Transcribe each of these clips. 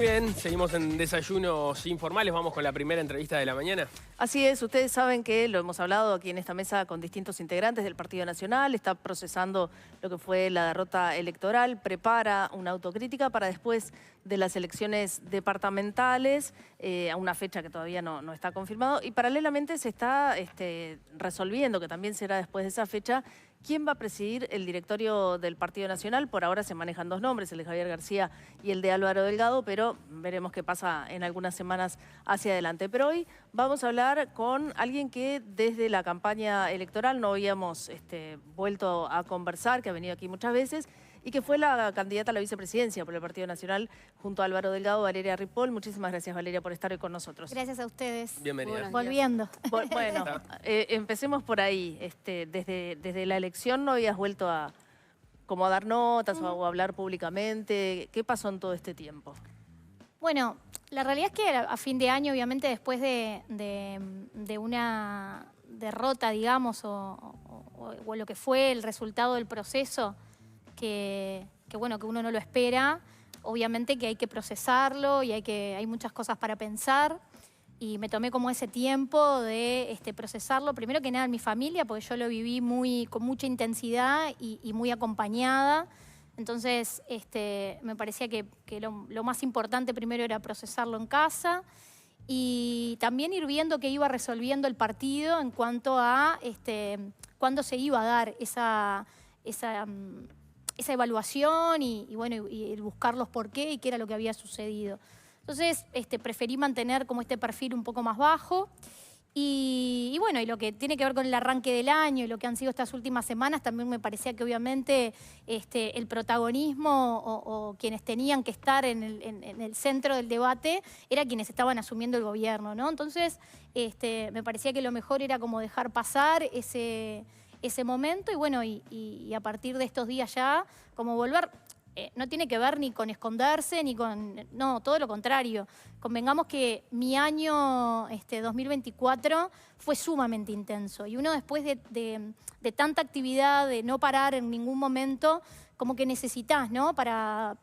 Bien, seguimos en Desayunos Informales, vamos con la primera entrevista de la mañana. Así es, ustedes saben que lo hemos hablado aquí en esta mesa con distintos integrantes del Partido Nacional, está procesando lo que fue la derrota electoral, prepara una autocrítica para después de las elecciones departamentales, a una fecha que todavía no está confirmado, y paralelamente se está resolviendo, que también será después de esa fecha, quién va a presidir el directorio del Partido Nacional. Por ahora se manejan dos nombres, el de Javier García y el de Álvaro Delgado, pero veremos qué pasa en algunas semanas hacia adelante. Pero hoy vamos a hablar con alguien que desde la campaña electoral no habíamos vuelto a conversar, que ha venido aquí muchas veces, y que fue la candidata a la vicepresidencia por el Partido Nacional junto a Álvaro Delgado, Valeria Ripoll. Muchísimas gracias, Valeria, por estar hoy con nosotros. Gracias a ustedes. Bienvenida. Volviendo. Bueno, empecemos por ahí. Desde la elección no habías vuelto a dar notas o a hablar públicamente. ¿Qué pasó en todo este tiempo? Bueno, la realidad es que a fin de año, obviamente, después de una derrota, digamos, o lo que fue el resultado del proceso, que uno no lo espera, obviamente que hay que procesarlo y hay muchas cosas para pensar. Y me tomé como ese tiempo de procesarlo, primero que nada en mi familia, porque yo lo viví con mucha intensidad y muy acompañada. Entonces me parecía que lo más importante primero era procesarlo en casa y también ir viendo que iba resolviendo el partido en cuanto a cuándo se iba a dar esa evaluación y el buscar los por qué y qué era lo que había sucedido. Entonces preferí mantener como este perfil un poco más bajo y lo que tiene que ver con el arranque del año y lo que han sido estas últimas semanas, también me parecía que obviamente el protagonismo o quienes tenían que estar en el centro del debate era quienes estaban asumiendo el gobierno, ¿no? Entonces me parecía que lo mejor era como dejar pasar ese momento y a partir de estos días ya como volver. No tiene que ver ni con esconderse, ni con... No, todo lo contrario. Convengamos que mi año 2024 fue sumamente intenso. Y uno después de tanta actividad, de no parar en ningún momento, como que necesitas, ¿no? Para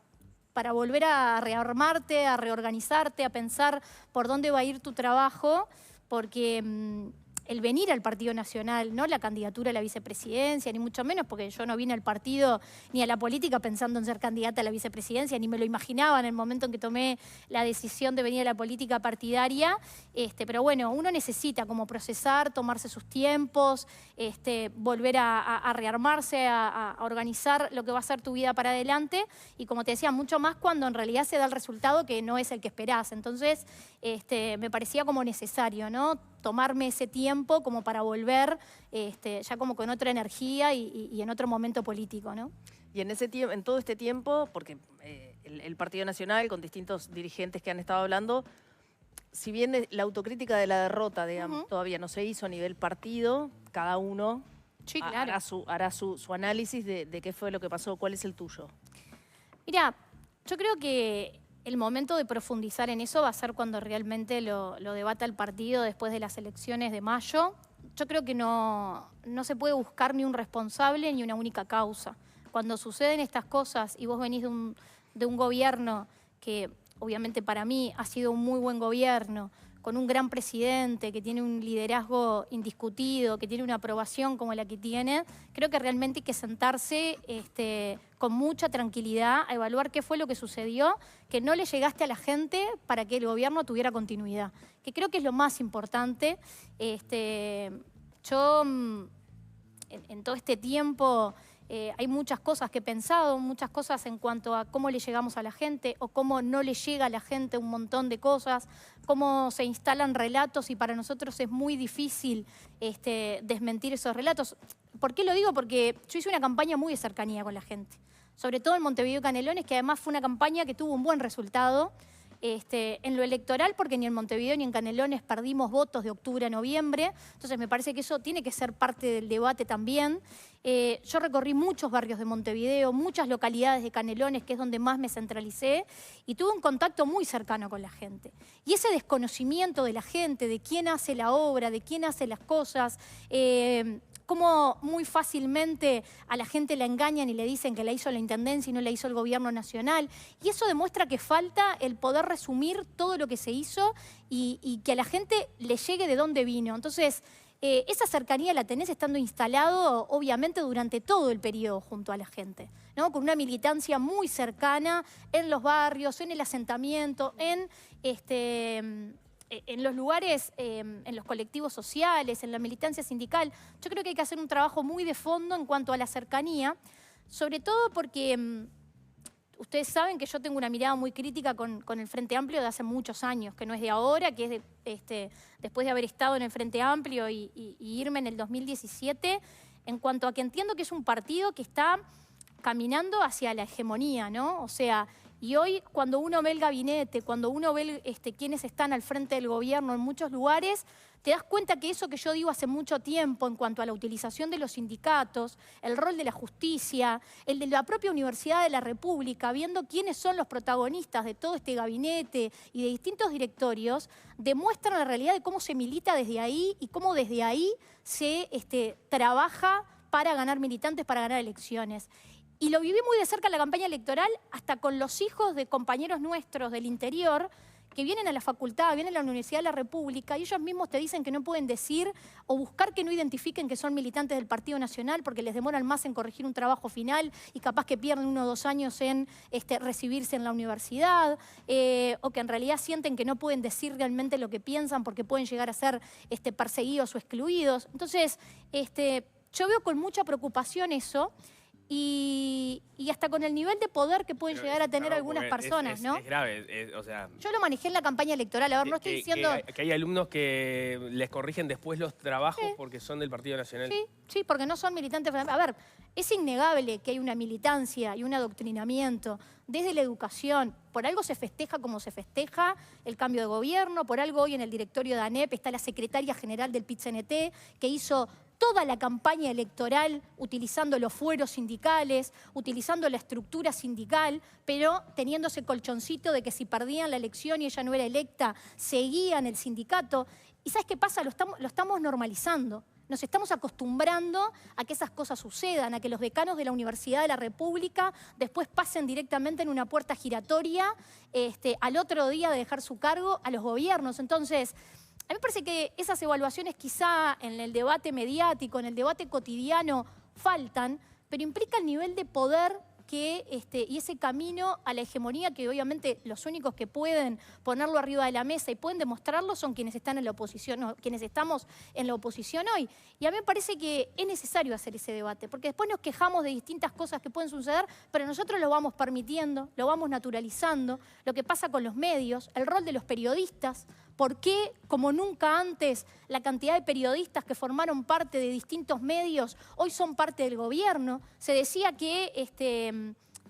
volver a rearmarte, a reorganizarte, a pensar por dónde va a ir tu trabajo, porque... el venir al Partido Nacional, no la candidatura a la vicepresidencia, ni mucho menos, porque yo no vine al partido ni a la política pensando en ser candidata a la vicepresidencia, ni me lo imaginaba en el momento en que tomé la decisión de venir a la política partidaria. Pero bueno, uno necesita como procesar, tomarse sus tiempos, volver a rearmarse, a organizar lo que va a ser tu vida para adelante. Y como te decía, mucho más cuando en realidad se da el resultado que no es el que esperás. Entonces, me parecía como necesario, ¿no? Tomarme ese tiempo como para volver ya como con otra energía y en otro momento político, ¿no? Y en todo este tiempo, porque el Partido Nacional, con distintos dirigentes que han estado hablando, si bien la autocrítica de la derrota, digamos, todavía no se hizo a nivel partido, cada uno sí, claro, hará su análisis de qué fue lo que pasó. ¿Cuál es el tuyo? Mira, yo creo que el momento de profundizar en eso va a ser cuando realmente lo debata el partido después de las elecciones de mayo. Yo creo que no se puede buscar ni un responsable ni una única causa. Cuando suceden estas cosas y vos venís de un gobierno que obviamente para mí ha sido un muy buen gobierno, con un gran presidente que tiene un liderazgo indiscutido, que tiene una aprobación como la que tiene, creo que realmente hay que sentarse con mucha tranquilidad a evaluar qué fue lo que sucedió, que no le llegaste a la gente para que el gobierno tuviera continuidad, que creo que es lo más importante. Yo en todo este tiempo hay muchas cosas que he pensado, muchas cosas en cuanto a cómo le llegamos a la gente o cómo no le llega a la gente un montón de cosas, cómo se instalan relatos y para nosotros es muy difícil desmentir esos relatos. ¿Por qué lo digo? Porque yo hice una campaña muy de cercanía con la gente, sobre todo en Montevideo y Canelones, que además fue una campaña que tuvo un buen resultado. En lo electoral, porque ni en Montevideo ni en Canelones perdimos votos de octubre a noviembre, entonces me parece que eso tiene que ser parte del debate también. Yo recorrí muchos barrios de Montevideo, muchas localidades de Canelones, que es donde más me centralicé, y tuve un contacto muy cercano con la gente. Y ese desconocimiento de la gente, de quién hace la obra, de quién hace las cosas, cómo muy fácilmente a la gente la engañan y le dicen que la hizo la Intendencia y no la hizo el Gobierno Nacional. Y eso demuestra que falta el poder resumir todo lo que se hizo y que a la gente le llegue de dónde vino. Entonces, esa cercanía la tenés estando instalado, obviamente, durante todo el periodo junto a la gente, ¿no? Con una militancia muy cercana en los barrios, en el asentamiento, en los lugares, en los colectivos sociales, en la militancia sindical. Yo creo que hay que hacer un trabajo muy de fondo en cuanto a la cercanía, sobre todo porque ustedes saben que yo tengo una mirada muy crítica con el Frente Amplio de hace muchos años, que no es de ahora, que es después de haber estado en el Frente Amplio y irme en el 2017, en cuanto a que entiendo que es un partido que está caminando hacia la hegemonía, ¿no? O sea, y hoy cuando uno ve el gabinete, cuando uno ve quienes están al frente del gobierno en muchos lugares, te das cuenta que eso que yo digo hace mucho tiempo en cuanto a la utilización de los sindicatos, el rol de la justicia, el de la propia Universidad de la República, viendo quiénes son los protagonistas de todo este gabinete y de distintos directorios, demuestran la realidad de cómo se milita desde ahí y cómo desde ahí se trabaja para ganar militantes, para ganar elecciones. Y lo viví muy de cerca en la campaña electoral, hasta con los hijos de compañeros nuestros del interior, que vienen a la facultad, vienen a la Universidad de la República, y ellos mismos te dicen que no pueden decir o buscar que no identifiquen que son militantes del Partido Nacional porque les demoran más en corregir un trabajo final y capaz que pierden 1 o 2 años en recibirse en la universidad, o que en realidad sienten que no pueden decir realmente lo que piensan porque pueden llegar a ser perseguidos o excluidos. Entonces, yo veo con mucha preocupación eso. Y hasta con el nivel de poder que pueden llegar a tener algunas personas, ¿no? Es grave, o sea... Yo lo manejé en la campaña electoral, a ver, no estoy diciendo... Que hay alumnos que les corrigen después los trabajos porque son del Partido Nacional. Sí, porque no son militantes. A ver, es innegable que hay una militancia y un adoctrinamiento desde la educación. Por algo se festeja como se festeja el cambio de gobierno, por algo hoy en el directorio de ANEP está la secretaria general del PIT-CNT, que hizo toda la campaña electoral utilizando los fueros sindicales, utilizando la estructura sindical, pero teniendo ese colchoncito de que si perdían la elección y ella no era electa, seguían el sindicato. ¿Y sabes qué pasa? Lo estamos normalizando. Nos estamos acostumbrando a que esas cosas sucedan, a que los decanos de la Universidad de la República después pasen directamente en una puerta giratoria al otro día de dejar su cargo a los gobiernos. Entonces, a mí me parece que esas evaluaciones quizá en el debate mediático, en el debate cotidiano, faltan, pero implica el nivel de poder y ese camino a la hegemonía que obviamente los únicos que pueden ponerlo arriba de la mesa y pueden demostrarlo son quienes están en la oposición, no, quienes estamos en la oposición hoy. Y a mí me parece que es necesario hacer ese debate, porque después nos quejamos de distintas cosas que pueden suceder, pero nosotros lo vamos permitiendo, lo vamos naturalizando, lo que pasa con los medios, el rol de los periodistas. ¿Por qué, como nunca antes, la cantidad de periodistas que formaron parte de distintos medios hoy son parte del gobierno? Se decía que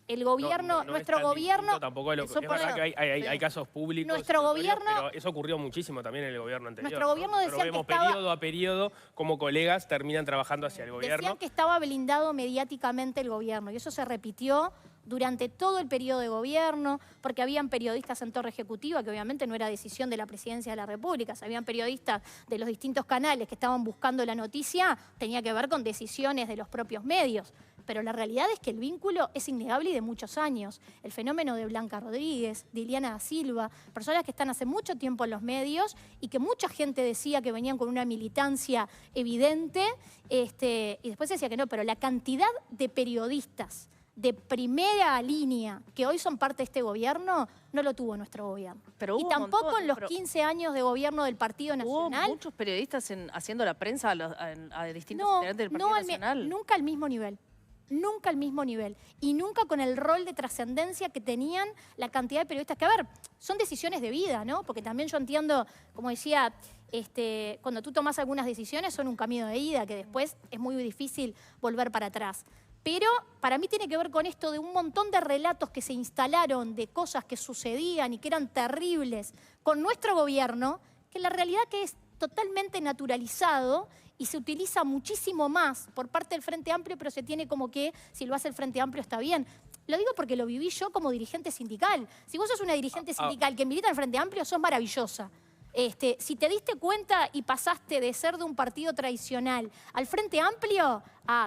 el gobierno, nuestro gobierno... Tampoco es verdad que hay casos públicos. Nuestro gobierno... Pero eso ocurrió muchísimo también en el gobierno anterior. Nuestro gobierno decía vemos que estaba... periodo a periodo como colegas terminan trabajando hacia el gobierno. Decían que estaba blindado mediáticamente el gobierno y eso se repitió durante todo el periodo de gobierno, porque habían periodistas en torre ejecutiva, que obviamente no era decisión de la Presidencia de la República, habían periodistas de los distintos canales que estaban buscando la noticia, tenía que ver con decisiones de los propios medios. Pero la realidad es que el vínculo es innegable y de muchos años. El fenómeno de Blanca Rodríguez, de Ileana da Silva, personas que están hace mucho tiempo en los medios y que mucha gente decía que venían con una militancia evidente, y después decía que no, pero la cantidad de periodistas de primera línea que hoy son parte de este gobierno, no lo tuvo nuestro gobierno. Pero y tampoco en los 15 años de gobierno del Partido Nacional. Hubo muchos periodistas haciendo la prensa a distintos integrantes del Partido Nacional. Nunca al mismo nivel. Nunca al mismo nivel. Y nunca con el rol de trascendencia que tenían la cantidad de periodistas. Que, a ver, son decisiones de vida, ¿no? Porque también yo entiendo, como decía, cuando tú tomas algunas decisiones son un camino de ida, que después es muy difícil volver para atrás. Pero para mí tiene que ver con esto de un montón de relatos que se instalaron de cosas que sucedían y que eran terribles con nuestro gobierno, que la realidad que es totalmente naturalizado y se utiliza muchísimo más por parte del Frente Amplio, pero se tiene como que si lo hace el Frente Amplio está bien. Lo digo porque lo viví yo como dirigente sindical. Si vos sos una dirigente sindical que milita en el Frente Amplio, sos maravillosa. Si te diste cuenta y pasaste de ser de un partido tradicional al Frente Amplio,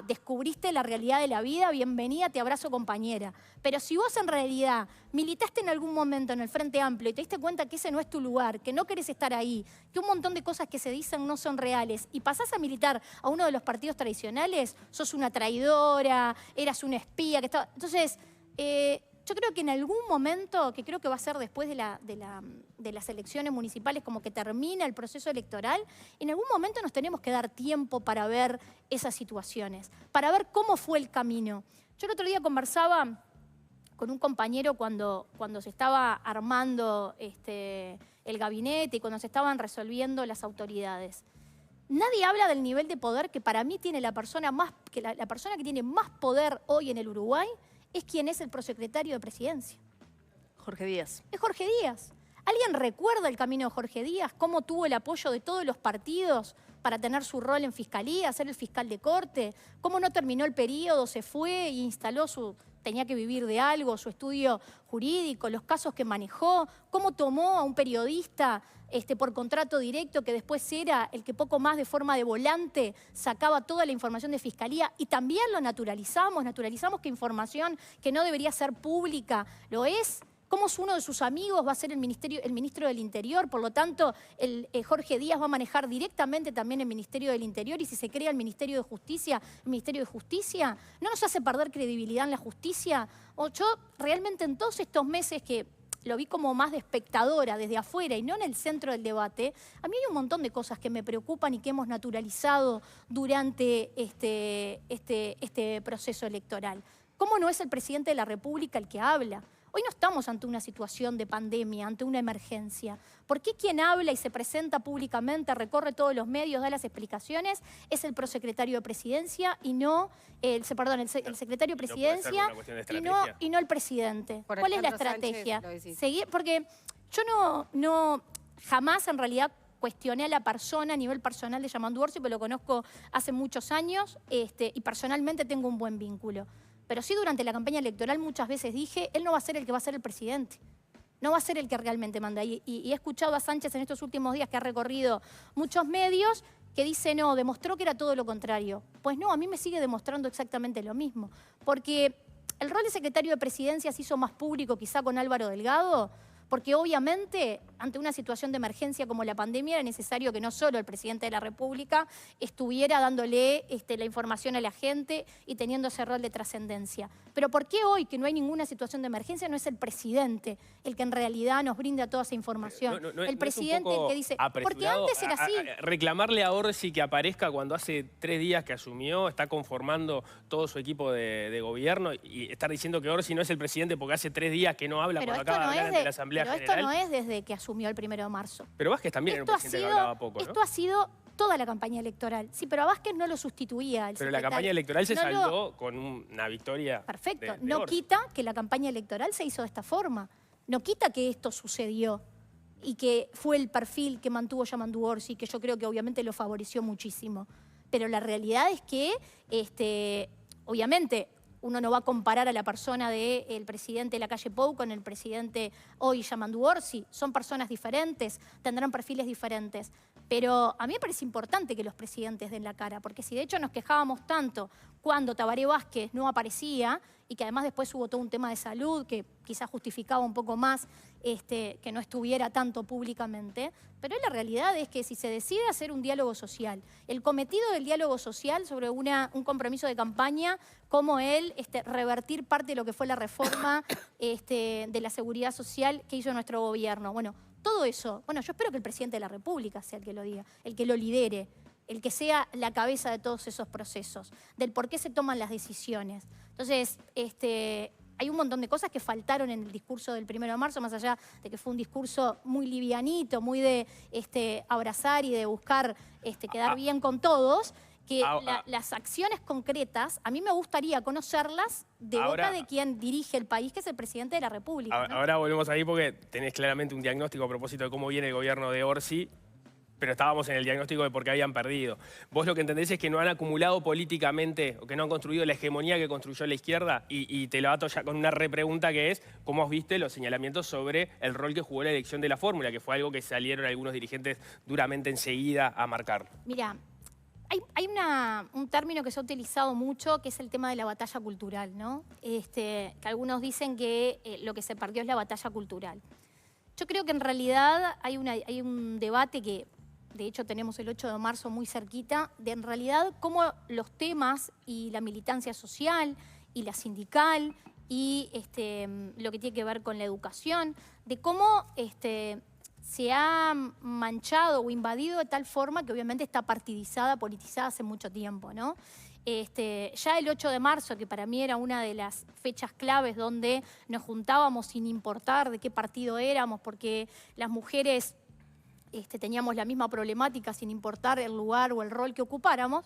descubriste la realidad de la vida, bienvenida, te abrazo compañera. Pero si vos en realidad militaste en algún momento en el Frente Amplio y te diste cuenta que ese no es tu lugar, que no querés estar ahí, que un montón de cosas que se dicen no son reales, y pasás a militar a uno de los partidos tradicionales, sos una traidora, eras una espía. Entonces, yo creo que en algún momento, que creo que va a ser después de las elecciones municipales, como que termina el proceso electoral, en algún momento nos tenemos que dar tiempo para ver esas situaciones, para ver cómo fue el camino. Yo el otro día conversaba con un compañero cuando se estaba armando el gabinete y cuando se estaban resolviendo las autoridades. Nadie habla del nivel de poder que para mí tiene la persona que tiene más poder hoy en el Uruguay, es quien es el prosecretario de Presidencia. Jorge Díaz. Es Jorge Díaz. ¿Alguien recuerda el camino de Jorge Díaz? ¿Cómo tuvo el apoyo de todos los partidos para tener su rol en Fiscalía, ser el fiscal de corte? ¿Cómo no terminó el periodo, se fue e instaló tenía que vivir de algo, su estudio jurídico, los casos que manejó? ¿Cómo tomó a un periodista por contrato directo que después era el que poco más de forma de volante sacaba toda la información de Fiscalía? Y también lo naturalizamos que información que no debería ser pública lo es. ¿Cómo uno de sus amigos va a ser el ministro del Interior? Por lo tanto, Jorge Díaz va a manejar directamente también el Ministerio del Interior, y si se crea el Ministerio de Justicia, ¿no nos hace perder credibilidad en la justicia? Yo realmente en todos estos meses que lo vi como más de espectadora desde afuera y no en el centro del debate, a mí hay un montón de cosas que me preocupan y que hemos naturalizado durante este proceso electoral. ¿Cómo no es el presidente de la República el que habla? Hoy no estamos ante una situación de pandemia, ante una emergencia. ¿Por qué quien habla y se presenta públicamente, recorre todos los medios, da las explicaciones, es el prosecretario de Presidencia y no el secretario de Presidencia y no el presidente? ¿Cuál es la estrategia? Seguir, porque yo no jamás en realidad cuestioné a la persona a nivel personal de Yamandu Orsi, porque lo conozco hace muchos años y personalmente tengo un buen vínculo. Pero sí, durante la campaña electoral muchas veces dije, él no va a ser el que va a ser el presidente. No va a ser el que realmente manda. Y he escuchado a Sánchez en estos últimos días, que ha recorrido muchos medios, que dice, no, demostró que era todo lo contrario. Pues no, a mí me sigue demostrando exactamente lo mismo. Porque el rol de secretario de Presidencia se hizo más público quizá con Álvaro Delgado, porque obviamente ante una situación de emergencia como la pandemia era necesario que no solo el presidente de la República estuviera dándole la información a la gente y teniendo ese rol de trascendencia. Pero ¿por qué hoy, que no hay ninguna situación de emergencia, no es el presidente el que en realidad nos brinda toda esa información? El presidente el que dice, porque antes era así. Reclamarle a Orsi que aparezca cuando hace 3 días que asumió, está conformando todo su equipo de gobierno, y estar diciendo que Orsi no es el presidente porque hace 3 días que no habla cuando acaba de hablar ante la Asamblea General. Pero esto no es desde que asumió el 1 de marzo. Pero Vázquez también era un presidente que hablaba poco, ¿no? Esto ha sido toda la campaña electoral. Sí, pero a Vázquez no lo sustituía el secretario. Pero la campaña electoral se saldó con una victoria. Perfecto. No quita que la campaña electoral se hizo de esta forma. No quita que esto sucedió y que fue el perfil que mantuvo Yamandu Orsi, que yo creo que obviamente lo favoreció muchísimo. Pero la realidad es que, obviamente, uno no va a comparar a la persona del presidente de la calle Pou con el presidente hoy, Yamandu Orsi. Son personas diferentes, tendrán perfiles diferentes. Pero a mí me parece importante que los presidentes den la cara, porque si de hecho nos quejábamos tanto cuando Tabaré Vázquez no aparecía, y que además después hubo todo un tema de salud que quizás justificaba un poco más que no estuviera tanto públicamente, pero la realidad es que si se decide hacer un diálogo social, el cometido del diálogo social sobre un compromiso de campaña como el revertir parte de lo que fue la reforma de la seguridad social que hizo nuestro gobierno. Bueno, todo eso, yo espero que el presidente de la República sea el que lo diga, el que lo lidere, el que sea la cabeza de todos esos procesos, del por qué se toman las decisiones. Entonces, hay un montón de cosas que faltaron en el discurso del 1 de marzo, más allá de que fue un discurso muy livianito, muy de abrazar y de buscar quedar bien con todos, que las acciones concretas, a mí me gustaría conocerlas de boca de quien dirige el país, que es el presidente de la República, ¿no? Ahora volvemos ahí porque tenés claramente un diagnóstico a propósito de cómo viene el gobierno de Orsi. pero estábamos en el diagnóstico de por qué habían perdido. Vos lo que entendés es que no han acumulado políticamente, o que no han construido la hegemonía que construyó la izquierda, y te lo ato ya con una repregunta que es, ¿cómo viste los señalamientos sobre el rol que jugó la elección de la fórmula? Que fue algo que salieron algunos dirigentes duramente enseguida a marcar. Mira, hay un término que se ha utilizado mucho, que es el tema de la batalla cultural, ¿no? Que algunos dicen que lo que se perdió es la batalla cultural. Yo creo que en realidad hay un debate que, de hecho, tenemos el 8 de marzo muy cerquita, de en realidad cómo los temas y la militancia social y la sindical y lo que tiene que ver con la educación, de cómo se ha manchado o invadido de tal forma que obviamente está partidizada, politizada hace mucho tiempo, ¿no? Ya el 8 de marzo, que para mí era una de las fechas claves donde nos juntábamos sin importar de qué partido éramos, porque las mujeres teníamos la misma problemática sin importar el lugar o el rol que ocupáramos.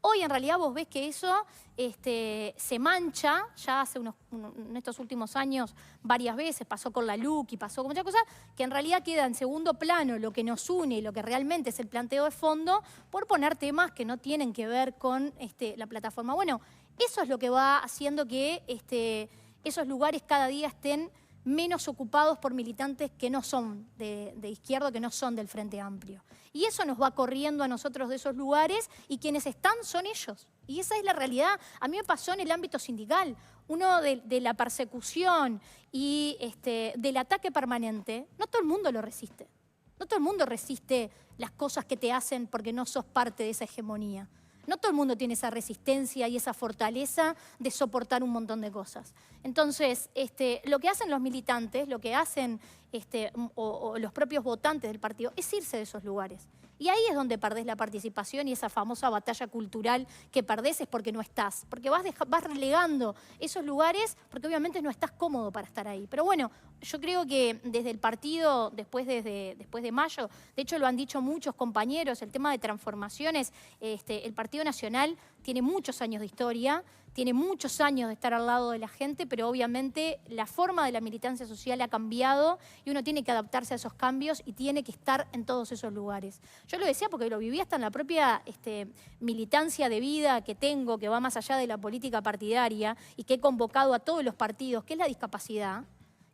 Hoy en realidad vos ves que eso se mancha, ya hace en estos últimos años varias veces, pasó con la LUC y pasó con muchas cosas, que en realidad queda en segundo plano lo que nos une y lo que realmente es el planteo de fondo por poner temas que no tienen que ver con la plataforma. Bueno, eso es lo que va haciendo que esos lugares cada día estén menos ocupados por militantes que no son de izquierda, que no son del Frente Amplio. Y eso nos va corriendo a nosotros de esos lugares y quienes están son ellos. Y esa es la realidad. A mí me pasó en el ámbito sindical. Uno de la persecución y del ataque permanente, no todo el mundo lo resiste. No todo el mundo resiste las cosas que te hacen porque no sos parte de esa hegemonía. No todo el mundo tiene esa resistencia y esa fortaleza de soportar un montón de cosas. Entonces, lo que hacen los militantes, lo que hacen o los propios votantes del partido, es irse de esos lugares. Y ahí es donde perdés la participación y esa famosa batalla cultural que perdés es porque no estás. Porque vas relegando esos lugares porque obviamente no estás cómodo para estar ahí. Pero bueno, yo creo que desde el partido, después de mayo, de hecho lo han dicho muchos compañeros, el tema de transformaciones, el Partido Nacional tiene muchos años de historia, tiene muchos años de estar al lado de la gente, pero obviamente la forma de la militancia social ha cambiado y uno tiene que adaptarse a esos cambios y tiene que estar en todos esos lugares. Yo lo decía porque lo viví hasta en la propia militancia de vida que tengo, que va más allá de la política partidaria y que he convocado a todos los partidos, que es la discapacidad,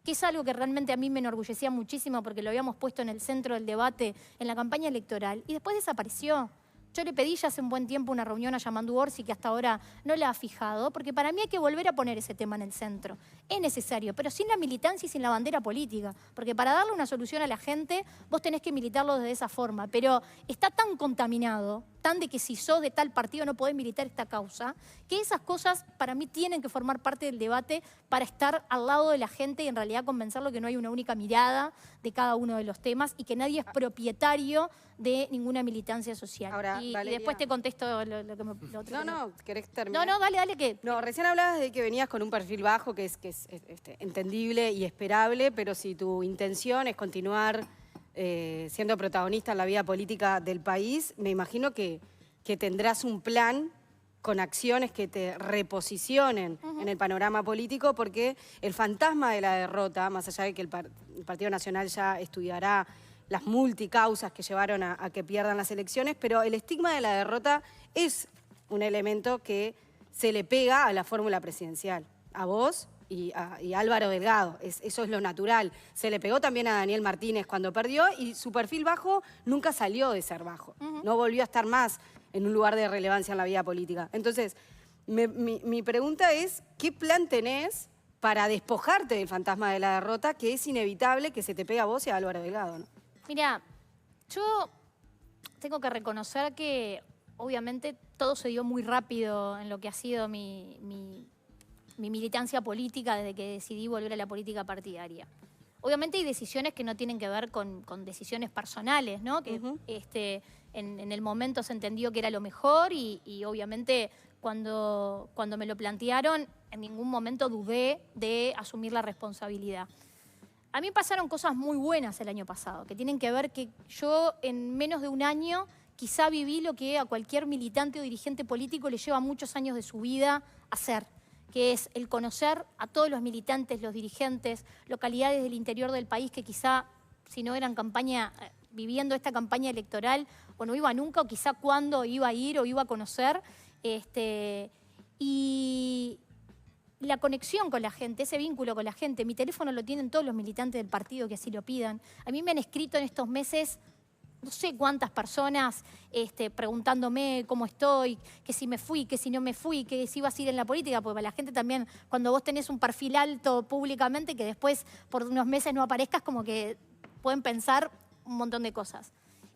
que es algo que realmente a mí me enorgullecía muchísimo porque lo habíamos puesto en el centro del debate en la campaña electoral y después desapareció. Yo le pedí ya hace un buen tiempo una reunión a Yamandu Orsi, que hasta ahora no la ha fijado, porque para mí hay que volver a poner ese tema en el centro. Es necesario, pero sin la militancia y sin la bandera política, porque para darle una solución a la gente, vos tenés que militarlo de esa forma, pero está tan contaminado, tan de que si sos de tal partido no podés militar esta causa, que esas cosas para mí tienen que formar parte del debate para estar al lado de la gente y en realidad convencerlo que no hay una única mirada de cada uno de los temas y que nadie es propietario de ninguna militancia social. Ahora, y Valeria, después te contesto lo que me... Lo otro no, ¿querés terminar? No, dale, que... No, recién hablabas de que venías con un perfil bajo, que es entendible y esperable, pero si tu intención es continuar siendo protagonista en la vida política del país, me imagino que tendrás un plan con acciones que te reposicionen en el panorama político, porque el fantasma de la derrota, más allá de que el Partido Nacional ya estudiará las multicausas que llevaron a que pierdan las elecciones, pero el estigma de la derrota es un elemento que se le pega a la fórmula presidencial, a vos y Álvaro Delgado. Eso es lo natural. Se le pegó también a Daniel Martínez cuando perdió y su perfil bajo nunca salió de ser bajo. No volvió a estar más en un lugar de relevancia en la vida política. Entonces, mi pregunta es, ¿qué plan tenés para despojarte del fantasma de la derrota, que es inevitable que se te pegue a vos y a Álvaro Delgado, ¿no? Mira, yo tengo que reconocer que obviamente todo se dio muy rápido en lo que ha sido mi militancia política desde que decidí volver a la política partidaria. Obviamente hay decisiones que no tienen que ver con decisiones personales, ¿no? Que en el momento se entendió que era lo mejor y obviamente cuando me lo plantearon en ningún momento dudé de asumir la responsabilidad. A mí pasaron cosas muy buenas el año pasado, que tienen que ver que yo en menos de un año quizá viví lo que a cualquier militante o dirigente político le lleva muchos años de su vida hacer, que es el conocer a todos los militantes, los dirigentes, localidades del interior del país que quizá, si no eran campaña viviendo esta campaña electoral, o no iba nunca, o quizá cuándo iba a ir o iba a conocer. Y la conexión con la gente, ese vínculo con la gente, mi teléfono lo tienen todos los militantes del partido que así lo pidan. A mí me han escrito en estos meses no sé cuántas personas preguntándome cómo estoy, que si me fui, que si no me fui, que si iba a seguir en la política, porque para la gente también, cuando vos tenés un perfil alto públicamente, que después por unos meses no aparezcas, como que pueden pensar un montón de cosas.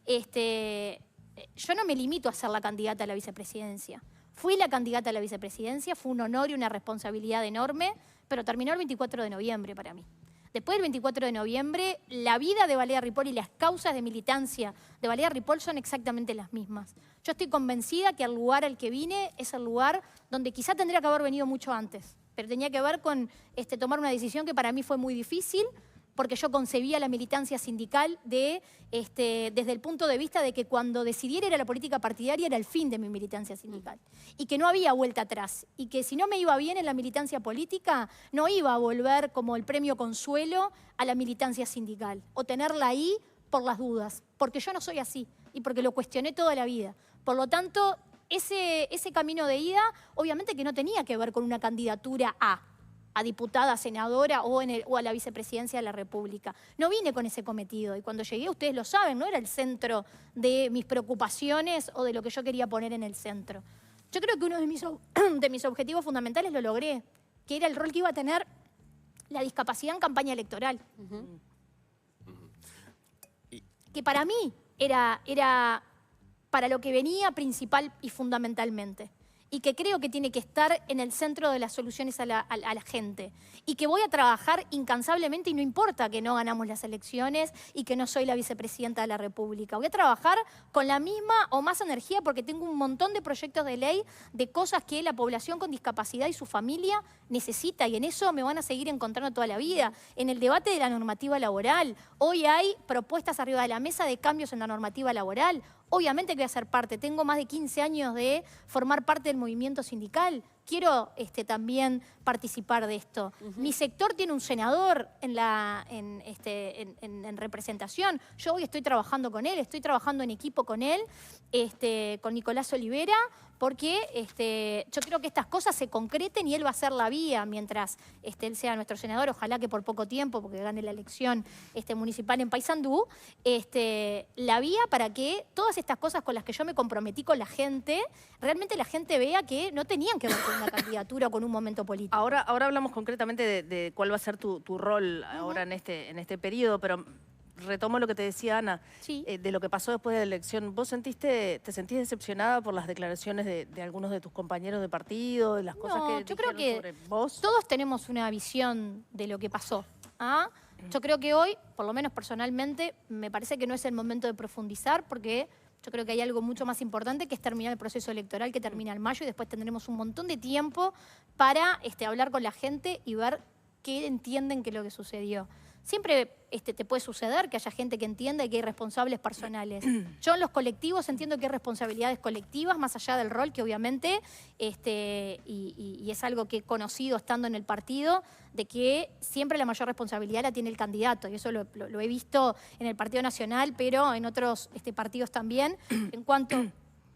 Yo no me limito a ser la candidata a la vicepresidencia. Fui la candidata a la vicepresidencia, fue un honor y una responsabilidad enorme, pero terminó el 24 de noviembre para mí. Después del 24 de noviembre, la vida de Valeria Ripoll y las causas de militancia de Valeria Ripoll son exactamente las mismas. Yo estoy convencida que el lugar al que vine es el lugar donde quizá tendría que haber venido mucho antes, pero tenía que ver con tomar una decisión que para mí fue muy difícil, porque yo concebía la militancia sindical desde el punto de vista de que cuando decidiera ir a la política partidaria era el fin de mi militancia sindical. Y que no había vuelta atrás. Y que si no me iba bien en la militancia política, no iba a volver como el premio consuelo a la militancia sindical. O tenerla ahí por las dudas. Porque yo no soy así. Y porque lo cuestioné toda la vida. Por lo tanto, ese camino de ida, obviamente que no tenía que ver con una candidatura a diputada, senadora o a la vicepresidencia de la República. No vine con ese cometido y cuando llegué, ustedes lo saben, no era el centro de mis preocupaciones o de lo que yo quería poner en el centro. Yo creo que uno de mis objetivos fundamentales lo logré, que era el rol que iba a tener la discapacidad en campaña electoral. Que para mí era para lo que venía principal y fundamentalmente. Y que creo que tiene que estar en el centro de las soluciones a la gente. Y que voy a trabajar incansablemente y no importa que no ganamos las elecciones y que no soy la vicepresidenta de la República. Voy a trabajar con la misma o más energía porque tengo un montón de proyectos de ley de cosas que la población con discapacidad y su familia necesita y en eso me van a seguir encontrando toda la vida. En el debate de la normativa laboral, hoy hay propuestas arriba de la mesa de cambios en la normativa laboral. Obviamente que voy a ser parte, tengo más de 15 años de formar parte del movimiento sindical. Quiero también participar de esto. Mi sector tiene un senador en representación. Yo hoy estoy trabajando con él, estoy trabajando en equipo con él, con Nicolás Olivera, porque yo creo que estas cosas se concreten y él va a ser la vía mientras él sea nuestro senador, ojalá que por poco tiempo, porque gane la elección municipal en Paysandú, la vía para que todas estas cosas con las que yo me comprometí con la gente, realmente la gente vea que no tenían que ver con una candidatura o con un momento político. Ahora hablamos concretamente de cuál va a ser tu rol ahora en este periodo, pero retomo lo que te decía Ana, sí. De lo que pasó después de la elección. ¿Vos te sentís decepcionada por las declaraciones de algunos de tus compañeros de partido, de las cosas que yo creo que sobre vos? Todos tenemos una visión de lo que pasó. Yo creo que hoy, por lo menos personalmente, me parece que no es el momento de profundizar porque yo creo que hay algo mucho más importante que es terminar el proceso electoral que termina en mayo y después tendremos un montón de tiempo para hablar con la gente y ver qué entienden que es lo que sucedió. Siempre te puede suceder que haya gente que entienda y que hay responsables personales. Yo en los colectivos entiendo que hay responsabilidades colectivas, más allá del rol que obviamente, y es algo que he conocido estando en el partido, de que siempre la mayor responsabilidad la tiene el candidato. Y eso lo he visto en el Partido Nacional, pero en otros partidos también, en cuanto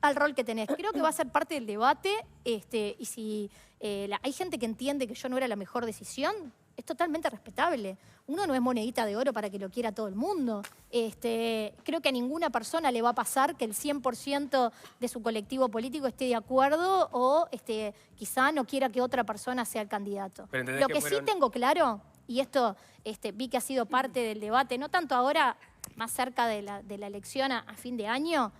al rol que tenés. Creo que va a ser parte del debate, y si hay gente que entiende que yo no era la mejor decisión, es totalmente respetable. Uno no es monedita de oro para que lo quiera todo el mundo. Creo que a ninguna persona le va a pasar que el 100% de su colectivo político esté de acuerdo o quizá no quiera que otra persona sea el candidato. Lo que sí tengo claro, y esto vi que ha sido parte del debate, no tanto ahora, más cerca de la elección a fin de año,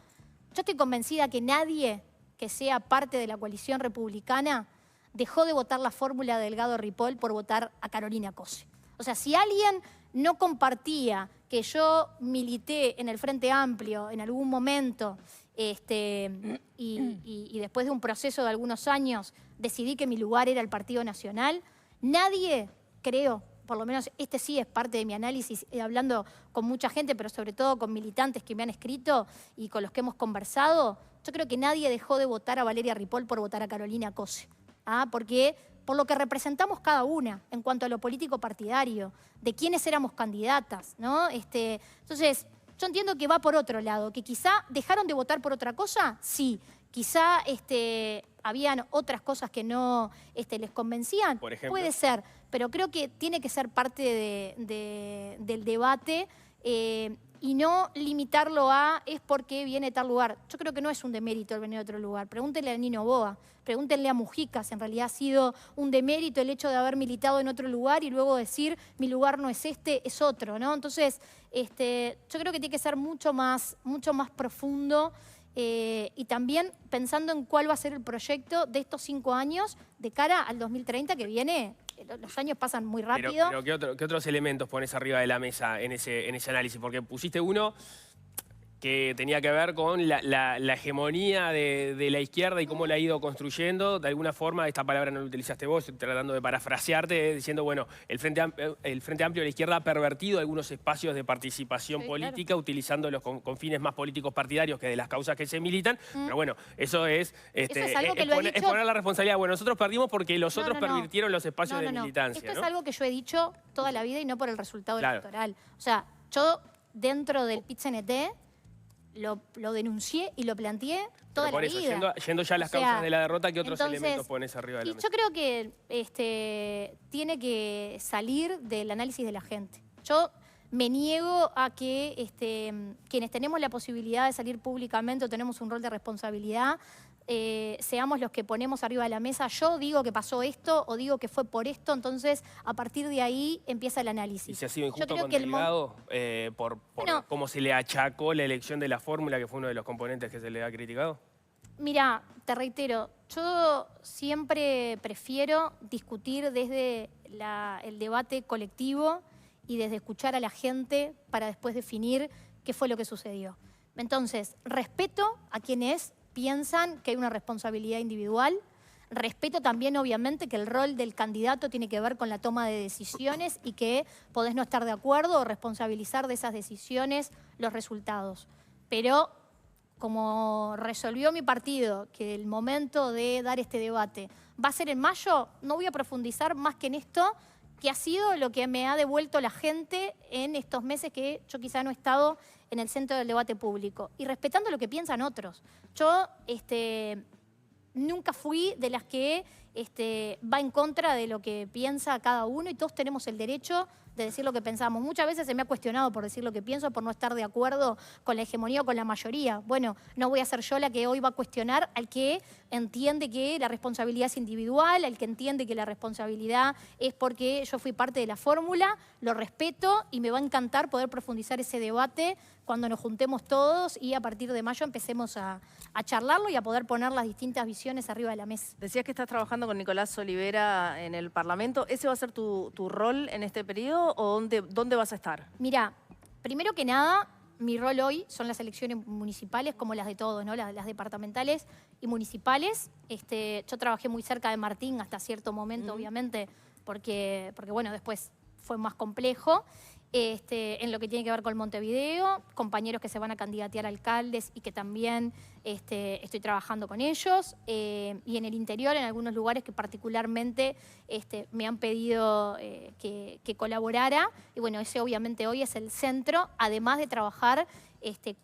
yo estoy convencida que nadie que sea parte de la coalición republicana dejó de votar la fórmula de Delgado-Ripoll por votar a Carolina Cose. O sea, si alguien no compartía que yo milité en el Frente Amplio en algún momento y después de un proceso de algunos años decidí que mi lugar era el Partido Nacional, nadie, creo, por lo menos sí es parte de mi análisis, hablando con mucha gente, pero sobre todo con militantes que me han escrito y con los que hemos conversado, yo creo que nadie dejó de votar a Valeria Ripoll por votar a Carolina Cose. Porque por lo que representamos cada una en cuanto a lo político partidario, de quiénes éramos candidatas, ¿no? Entonces, yo entiendo que va por otro lado, que quizá dejaron de votar por otra cosa, sí. Quizá habían otras cosas que no les convencían, por ejemplo. Puede ser, pero creo que tiene que ser parte del debate y no limitarlo a es porque viene de tal lugar. Yo creo que no es un demérito el venir de otro lugar. Pregúntenle a Nino Boa, pregúntenle a Mujica si en realidad ha sido un demérito el hecho de haber militado en otro lugar y luego decir mi lugar no es este, es otro, ¿no? Entonces, yo creo que tiene que ser mucho más profundo. Y también pensando en cuál va a ser el proyecto de estos 5 años de cara al 2030 que viene. Los años pasan muy rápido. Pero ¿qué otros elementos pones arriba de la mesa en ese análisis? Porque pusiste uno que tenía que ver con la hegemonía de la izquierda y cómo la ha ido construyendo. De alguna forma, esta palabra no la utilizaste vos, tratando de parafrasearte, diciendo, bueno, el Frente Amplio de la izquierda ha pervertido algunos espacios de participación política, claro, utilizándolos con fines más políticos partidarios que de las causas que se militan. Pero bueno, eso es, poner la responsabilidad. Bueno, nosotros perdimos porque los otros pervirtieron los espacios de militancia. Esto es algo que yo he dicho toda la vida y no por el resultado electoral. O sea, yo dentro del PIT-CNT lo denuncié y lo planteé toda la vida. Yendo ya a las causas de la derrota, ¿qué otros elementos pones arriba de la mesa? Yo creo que tiene que salir del análisis de la gente. Yo me niego a que quienes tenemos la posibilidad de salir públicamente o tenemos un rol de responsabilidad, seamos los que ponemos arriba de la mesa. Yo digo que pasó esto o digo que fue por esto, entonces a partir de ahí empieza el análisis. ¿Y si ha sido injusto con Delgado por cómo se le achacó la elección de la fórmula, que fue uno de los componentes que se le ha criticado? Mira, te reitero, yo siempre prefiero discutir desde el debate colectivo y desde escuchar a la gente para después definir qué fue lo que sucedió. Entonces, respeto a quienes piensan que hay una responsabilidad individual. Respeto también, obviamente, que el rol del candidato tiene que ver con la toma de decisiones y que podés no estar de acuerdo o responsabilizar de esas decisiones los resultados. Pero como resolvió mi partido que el momento de dar este debate va a ser en mayo, no voy a profundizar más que en esto, que ha sido lo que me ha devuelto la gente en estos meses que yo quizá no he estado en el centro del debate público. Y respetando lo que piensan otros. Yo nunca fui de las que va en contra de lo que piensa cada uno y todos tenemos el derecho de decir lo que pensamos. Muchas veces se me ha cuestionado por decir lo que pienso, por no estar de acuerdo con la hegemonía o con la mayoría. Bueno, no voy a ser yo la que hoy va a cuestionar al que entiende que la responsabilidad es individual, al que entiende que la responsabilidad es porque yo fui parte de la fórmula, lo respeto y me va a encantar poder profundizar ese debate cuando nos juntemos todos y a partir de mayo empecemos a charlarlo y a poder poner las distintas visiones arriba de la mesa. Decías que estás trabajando con Nicolás Olivera en el Parlamento. ¿Ese va a ser tu rol en este periodo o dónde vas a estar? Mira, primero que nada, mi rol hoy son las elecciones municipales, como las de todos, ¿no? Las departamentales y municipales. Yo trabajé muy cerca de Martín hasta cierto momento, obviamente, porque bueno, después fue más complejo. En lo que tiene que ver con Montevideo, compañeros que se van a candidatear a alcaldes y que también estoy trabajando con ellos, y en el interior, en algunos lugares que particularmente me han pedido que colaborara, y bueno, ese obviamente hoy es el centro, además de trabajar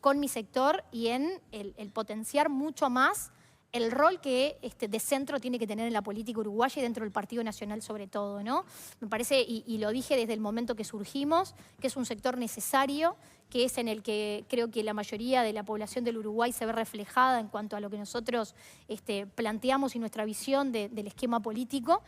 con mi sector y en el potenciar mucho más el rol que de centro tiene que tener en la política uruguaya y dentro del Partido Nacional sobre todo, ¿no? Me parece, y lo dije desde el momento que surgimos, que es un sector necesario, que es en el que creo que la mayoría de la población del Uruguay se ve reflejada en cuanto a lo que nosotros planteamos y nuestra visión del esquema político.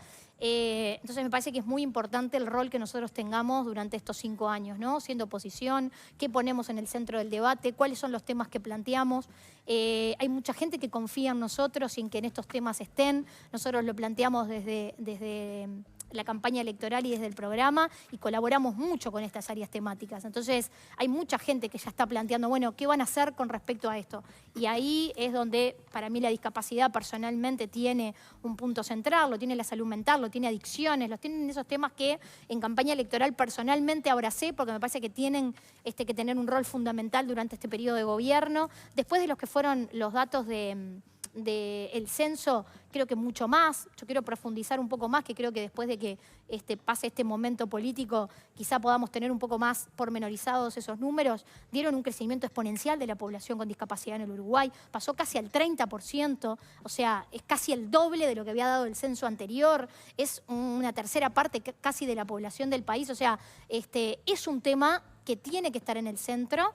Entonces me parece que es muy importante el rol que nosotros tengamos durante estos 5 años, ¿no? Siendo oposición, qué ponemos en el centro del debate, cuáles son los temas que planteamos. Hay mucha gente que confía en nosotros y en que en estos temas estén. Nosotros lo planteamos desde la campaña electoral y desde el programa y colaboramos mucho con estas áreas temáticas. Entonces hay mucha gente que ya está planteando, bueno, ¿qué van a hacer con respecto a esto? Y ahí es donde para mí la discapacidad personalmente tiene un punto central, lo tiene la salud mental, lo tiene adicciones, los tienen esos temas que en campaña electoral personalmente abracé porque me parece que tienen que tener un rol fundamental durante este periodo de gobierno. Después de los que fueron los datos de del censo, creo que mucho más. Yo quiero profundizar un poco más, que creo que después de que pase este momento político, quizá podamos tener un poco más pormenorizados esos números. Dieron un crecimiento exponencial de la población con discapacidad en el Uruguay. Pasó casi al 30%, o sea, es casi el doble de lo que había dado el censo anterior. Es una tercera parte casi de la población del país. O sea, es un tema que tiene que estar en el centro.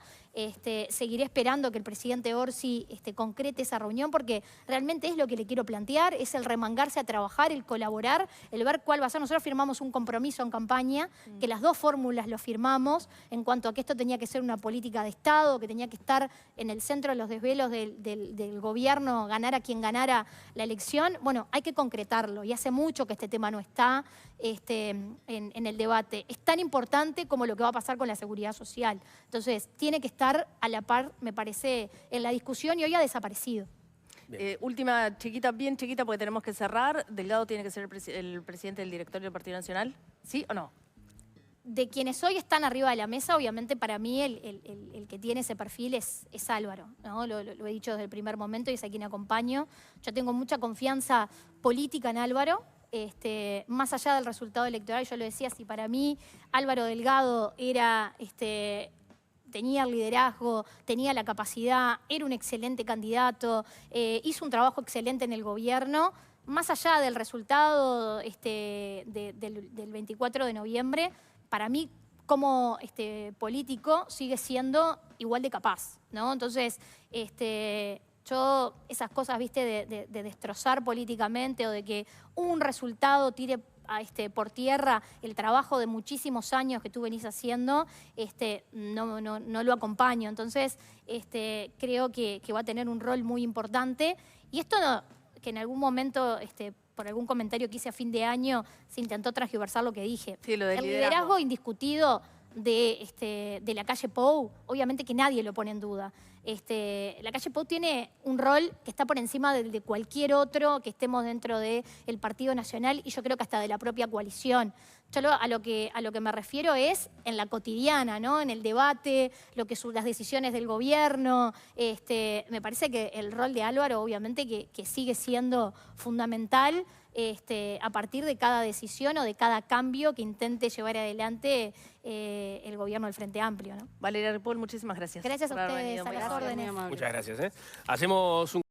Seguiré esperando que el presidente Orsi concrete esa reunión, porque realmente es lo que le quiero plantear, es el remangarse a trabajar, el colaborar, el ver cuál va a ser. Nosotros firmamos un compromiso en campaña, que las dos fórmulas lo firmamos, en cuanto a que esto tenía que ser una política de Estado, que tenía que estar en el centro de los desvelos del gobierno, ganara quien ganara la elección. Bueno, hay que concretarlo, y hace mucho que este tema no está en el debate. Es tan importante como lo que va a pasar con la seguridad social. Entonces, tiene que estar a la par, me parece, en la discusión, y hoy ha desaparecido. Última chiquita, bien chiquita, porque tenemos que cerrar. ¿Delgado tiene que ser el presidente del directorio del Partido Nacional? ¿Sí o no? De quienes hoy están arriba de la mesa, obviamente para mí el que tiene ese perfil es Álvaro, ¿no? Lo he dicho desde el primer momento y es a quien acompaño. Yo tengo mucha confianza política en Álvaro. Más allá del resultado electoral, yo lo decía, si para mí Álvaro Delgado era... tenía el liderazgo, tenía la capacidad, era un excelente candidato, hizo un trabajo excelente en el gobierno. Más allá del resultado del 24 de noviembre, para mí, como político, sigue siendo igual de capaz, ¿no? Entonces, yo esas cosas, ¿viste? De destrozar políticamente, o de que un resultado tire por tierra el trabajo de muchísimos años que tú venís haciendo, no lo acompaño. Entonces, creo que va a tener un rol muy importante. Y esto que en algún momento, por algún comentario que hice a fin de año, se intentó transgiversar lo que dije. Sí, lo del el liderazgo indiscutido de la calle Pou, obviamente que nadie lo pone en duda. La calle Pou tiene un rol que está por encima del de cualquier otro que estemos dentro del Partido Nacional, y yo creo que hasta de la propia coalición. Yo a lo que me refiero es en la cotidiana, ¿no? En el debate, las decisiones del gobierno. Me parece que el rol de Álvaro, obviamente, que sigue siendo fundamental a partir de cada decisión o de cada cambio que intente llevar adelante el gobierno del Frente Amplio, ¿no? Valeria Ripoll, muchísimas gracias. Gracias a ustedes, a las órdenes. Muchas gracias. Hacemos un...